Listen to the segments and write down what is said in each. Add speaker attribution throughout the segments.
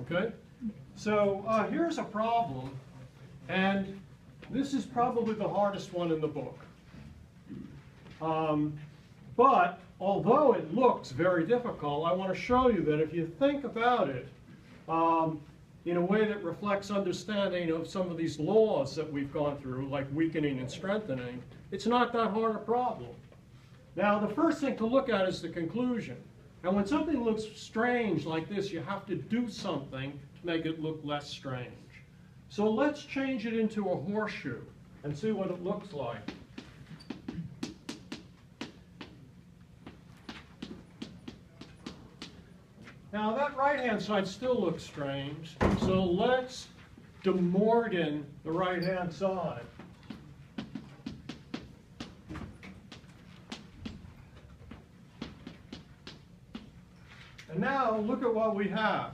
Speaker 1: Okay? So here's a problem, and this is probably the hardest one in the book. But although it looks very difficult, I want to show you that if you think about it in a way that reflects understanding of some of these laws that we've gone through, like weakening and strengthening, it's not that hard a problem. Now, the first thing to look at is the conclusion. And when something looks strange like this, you have to do something to make it look less strange. So let's change it into a horseshoe and see what it looks like. Now that right-hand side still looks strange, so let's De Morgan the right-hand side. And now look at what we have.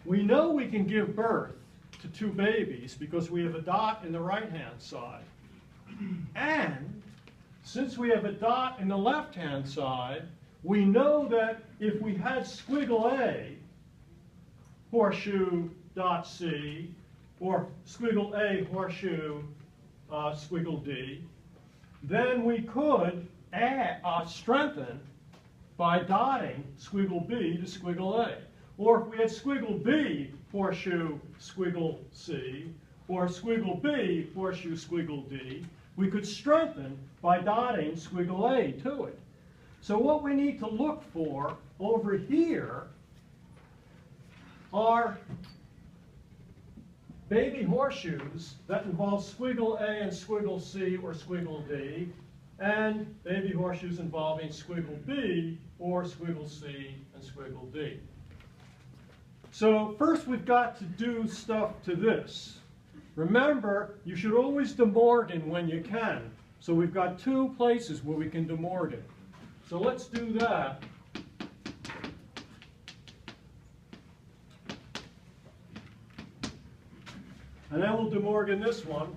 Speaker 1: We know we can give birth to two babies because we have a dot in the right-hand side. And since we have a dot in the left-hand side, we know that if we had squiggle A, horseshoe dot C, or squiggle A, horseshoe, squiggle D, then we could strengthen by dotting squiggle B to squiggle A. Or if we had squiggle B, horseshoe, squiggle C, or squiggle B, horseshoe, squiggle D, we could strengthen by dotting squiggle A to it. So what we need to look for over here are baby horseshoes that involve squiggle A and squiggle C or squiggle D, and baby horseshoes involving squiggle B or squiggle C and squiggle D. So first we've got to do stuff to this. Remember, you should always De Morgan when you can. So we've got two places where we can De Morgan. So let's do that. And then we'll De Morgan this one.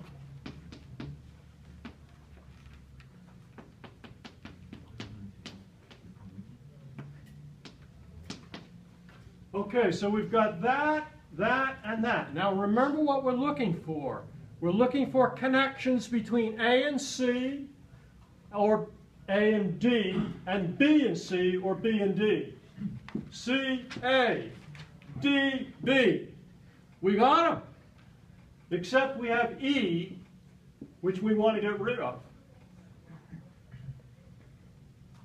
Speaker 1: Okay, so we've got that, that, and that. Now remember what we're looking for. We're looking for connections between A and C, or A and D, and B and C, or B and D. C, A, D, B. We got them. Except we have E, which we want to get rid of.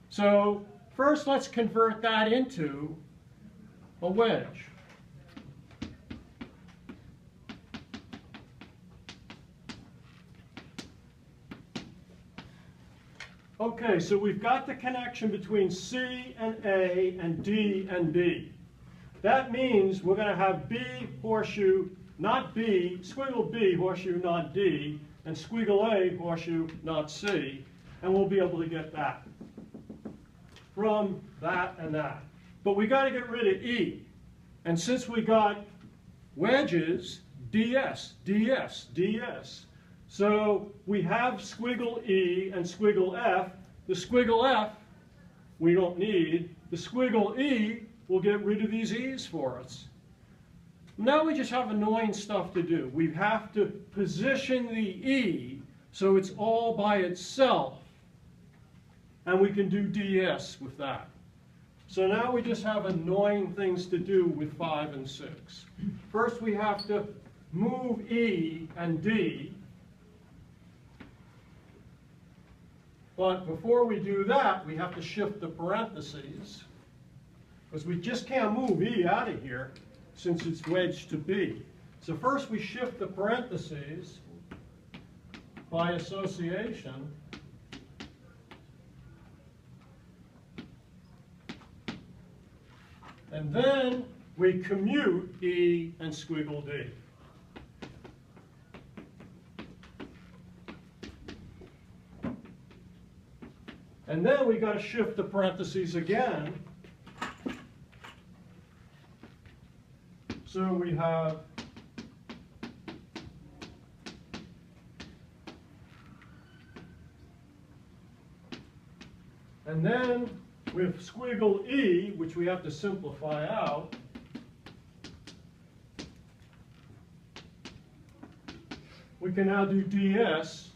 Speaker 1: So first let's convert that into a wedge. Okay, so we've got the connection between C and A and D and B. That means we're going to have B, horseshoe, not B, squiggle B, horseshoe, not D, and squiggle A, horseshoe, not C, and we'll be able to get that from that and that. But we got to get rid of E. And since we got wedges, DS, DS, DS. So we have squiggle E and squiggle F. The squiggle F we don't need. The squiggle E will get rid of these E's for us. Now we just have annoying stuff to do. We have to position the E so it's all by itself. And we can do DS with that. So now we just have annoying things to do with 5 and 6. First we have to move E and D. But before we do that, we have to shift the parentheses, because we just can't move E out of here since it's wedged to B. So first we shift the parentheses by association. And then we commute E and squiggle D. And then we got to shift the parentheses again. So we have and then with squiggle E, which we have to simplify out, we can now do ds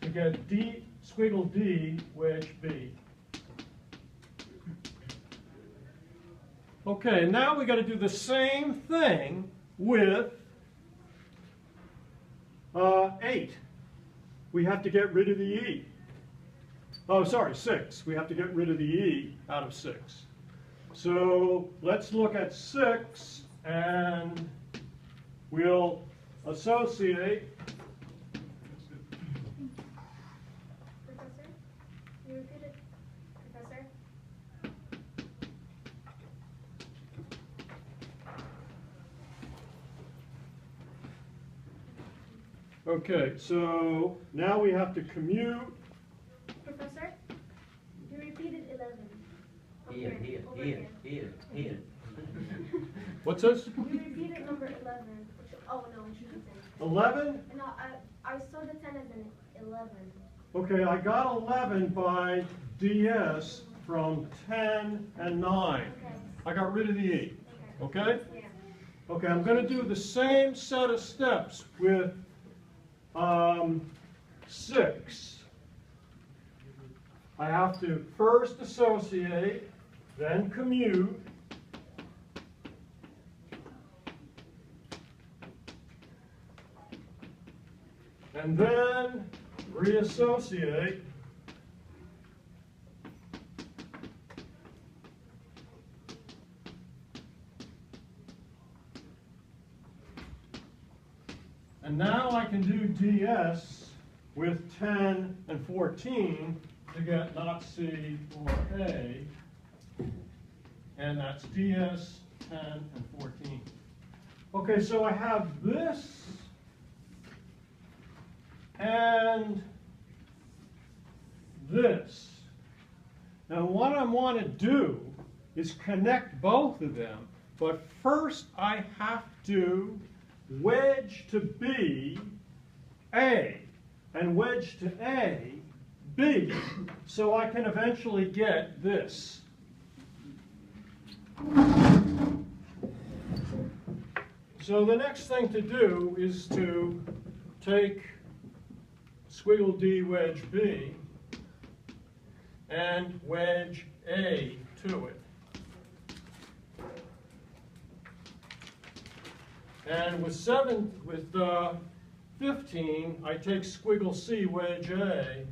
Speaker 1: to get d squiggle D wedge B. Okay, now we got to do the same thing with 8. We have to get rid of the E. Oh, sorry, 6. We have to get rid of the E out of 6. So let's look at 6, and we'll associate.
Speaker 2: Professor, you repeat it. Professor?
Speaker 1: Okay, so now we have to commute.
Speaker 2: Professor, you repeated 11.
Speaker 3: Here.
Speaker 1: What's this?
Speaker 2: You repeated number 11. Oh, no, it shouldn't say.
Speaker 1: 11?
Speaker 2: No, I saw the 10 as an 11.
Speaker 1: Okay, I got 11 by ds from 10 and 9.
Speaker 2: Okay.
Speaker 1: I got rid of the E. Okay?
Speaker 2: Yeah.
Speaker 1: Okay, I'm going to do the same set of steps with 6. I have to first associate, then commute, and then reassociate, and now I can do ds with 10 and 14 to get not C or A, and that's ds 10 and 14. Okay, so I have this and this. Now what I want to do is connect both of them, but first I have to wedge to B, A, and wedge to A, B, so I can eventually get this. So the next thing to do is to take squiggle D wedge B and wedge A to it. And with 15, I take squiggle C wedge A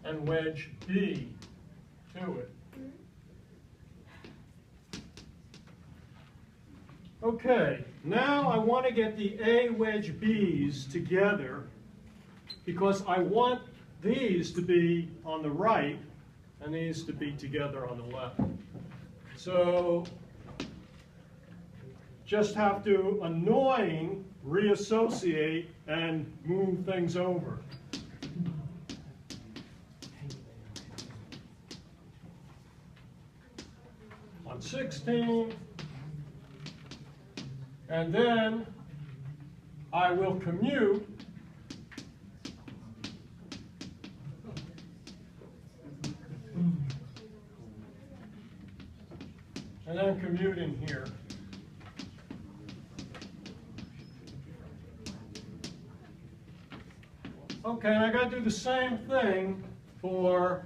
Speaker 1: and wedge B to it. Okay, now I want to get the A wedge B's together because I want these to be on the right and these to be together on the left. So just have to annoying reassociate and move things over. On 16, and then I will commute and then commute in here. Okay, and I got to do the same thing for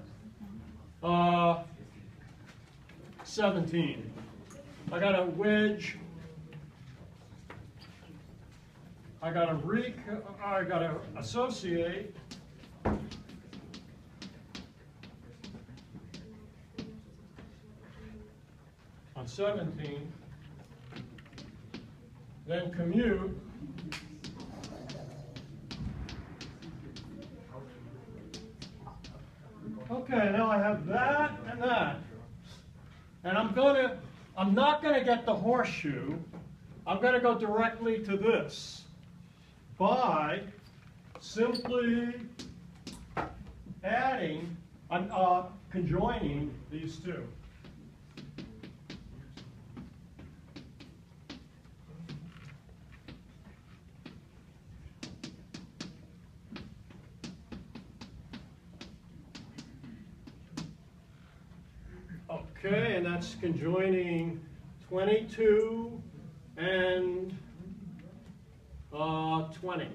Speaker 1: 17. I got to wedge. I got to associate. On 17, then commute. Okay, now I have that and that. And I'm not going to get the horseshoe. I'm going to go directly to this by simply adding, conjoining these two. Okay, and that's conjoining 22 and 20.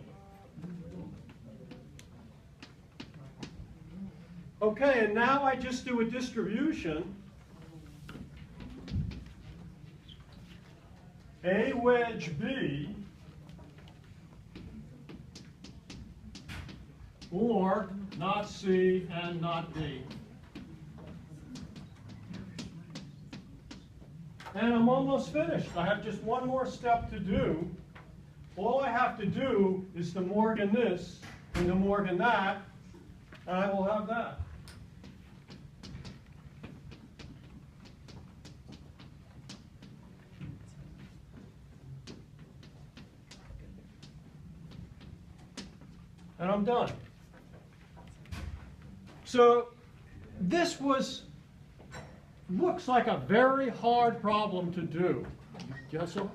Speaker 1: Okay, and now I just do a distribution. A wedge B, or not C and not D. And I'm almost finished. I have just one more step to do. All I have to do is to Morgan this and to Morgan that, and I will have that. And I'm done. So this looks like a very hard problem to do. Guess so?